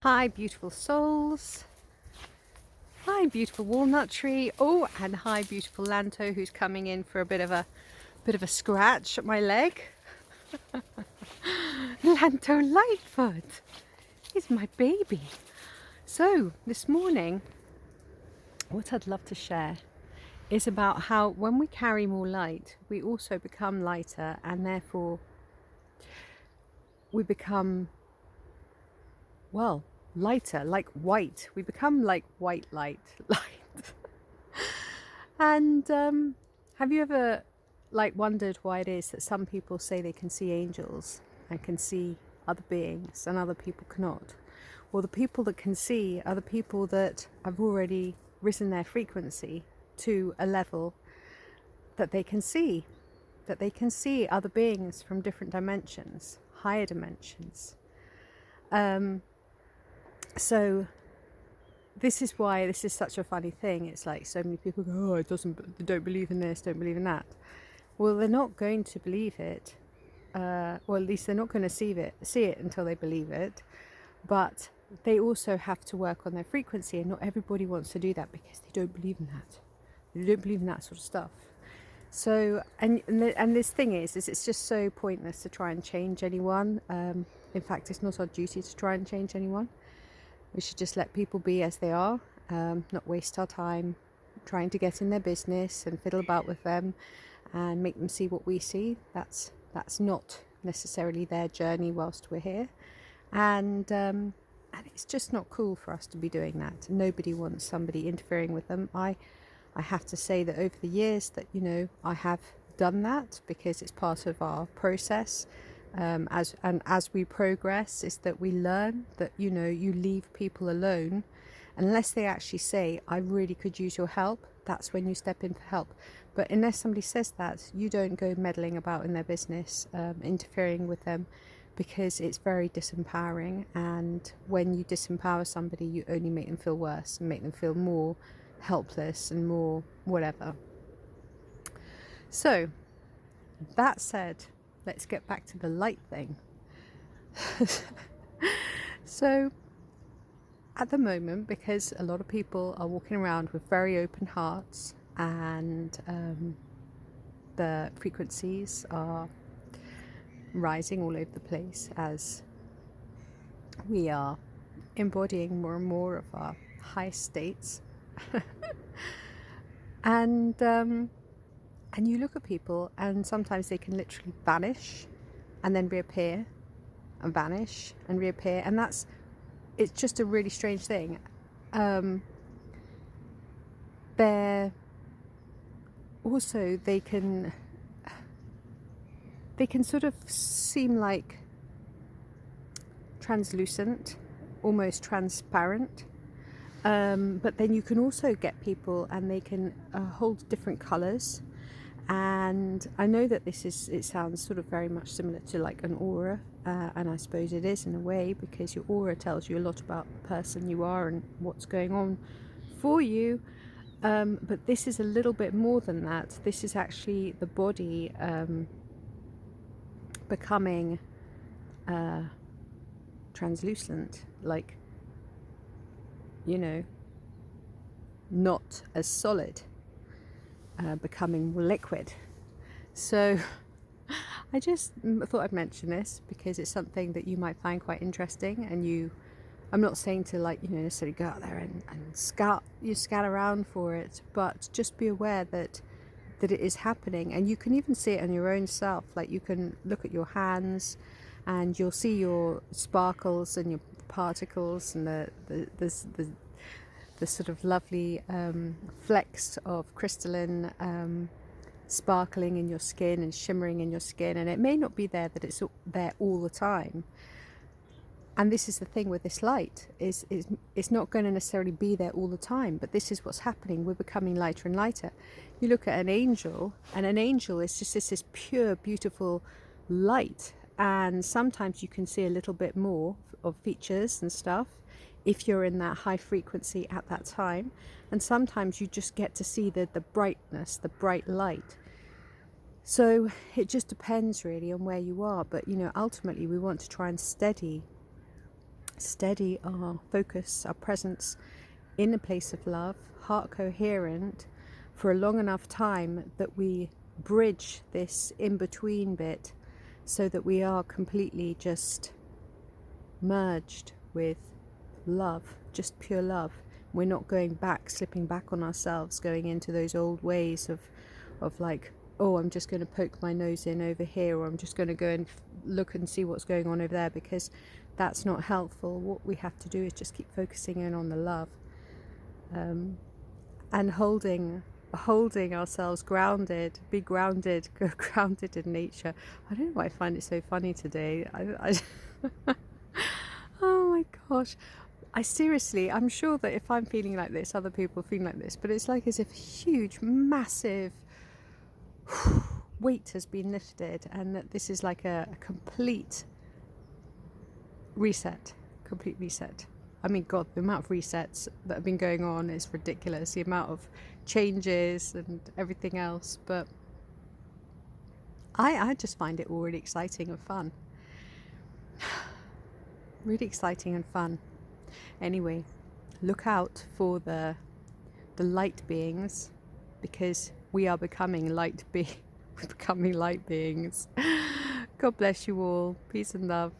Hi, beautiful souls. Hi, beautiful walnut tree. Oh, and hi, beautiful Lanto, who's coming in for a bit of a scratch at my leg. Lanto Lightfoot is my baby. So this morning, what I'd love to share is about how when we carry more light, we also become lighter, and therefore we become, well, lighter, like white. We become like white light. And have you ever wondered why it is that some people say they can see angels and can see other beings and other people cannot? Well, the people that can see are the people that have already risen their frequency to a level that they can see other beings from different dimensions, higher dimensions. So this is why this is such a funny thing. It's like so many people go, oh, they don't believe in this, don't believe in that. Well, they're not going to believe it. Or at least they're not going to see it until they believe it. But they also have to work on their frequency, and not everybody wants to do that because they don't believe in that. They don't believe in that sort of stuff. So, and this thing is it's just so pointless to try and change anyone. In fact, it's not our duty to try and change anyone. We should just let people be as they are, not waste our time trying to get in their business and fiddle about with them and make them see what we see. That's not necessarily their journey whilst we're here, and it's just not cool for us to be doing that. Nobody wants somebody interfering with them. I have to say that over the years that I have done that because it's part of our process. As we progress, is that we learn that you leave people alone unless they actually say, I really could use your help. That's when you step in for help. But unless somebody says that, you don't go meddling about in their business, interfering with them, because it's very disempowering. And when you disempower somebody, you only make them feel worse and make them feel more helpless and more whatever. So that said, let's get back to the light thing. So at the moment, because a lot of people are walking around with very open hearts, and the frequencies are rising all over the place as we are embodying more and more of our high states. And you look at people, and sometimes they can literally vanish and then reappear, and vanish and reappear, and it's just a really strange thing. They're also, they can sort of seem like translucent, almost transparent. But then you can also get people, and they can hold different colours. And I know that it sounds sort of very much similar to like an aura, and I suppose it is in a way, because your aura tells you a lot about the person you are and what's going on for you. But this is a little bit more than that. This is actually the body becoming translucent, like, not as solid. Becoming liquid. So I just thought I'd mention this because it's something that you might find quite interesting. And I'm not saying to necessarily go out there and scout around for it, but just be aware that it is happening. And you can even see it on your own self. Like, you can look at your hands and you'll see your sparkles and your particles and the sort of lovely flecks of crystalline sparkling in your skin and shimmering in your skin. And it may not be there that it's there all the time. And this is the thing with this light, is it's not going to necessarily be there all the time, but this is what's happening. We're becoming lighter and lighter. You look at an angel, and an angel is just this pure, beautiful light. And sometimes you can see a little bit more of features and stuff if you're in that high frequency at that time. And sometimes you just get to see the brightness, the bright light. So it just depends really on where you are. But ultimately we want to try and steady steady our focus, our presence in a place of love, heart coherent, for a long enough time that we bridge this in-between bit so that we are completely just merged with love, just pure love. We're not going back, slipping back on ourselves, going into those old ways of like, oh, I'm just going to poke my nose in over here, or I'm just going to go and look and see what's going on over there, because that's not helpful. What we have to do is just keep focusing in on the love, and holding ourselves grounded, be grounded, go grounded in nature. I don't know why I find it so funny today. Oh my gosh. I'm sure that if I'm feeling like this, other people feel like this, but it's like as if a huge, massive weight has been lifted, and that this is like a complete reset. I mean, God, the amount of resets that have been going on is ridiculous. The amount of changes and everything else. But I just find it all really exciting and fun. Really exciting and fun. Anyway, look out for the light beings, because we are becoming light beings. God bless you all. Peace and love.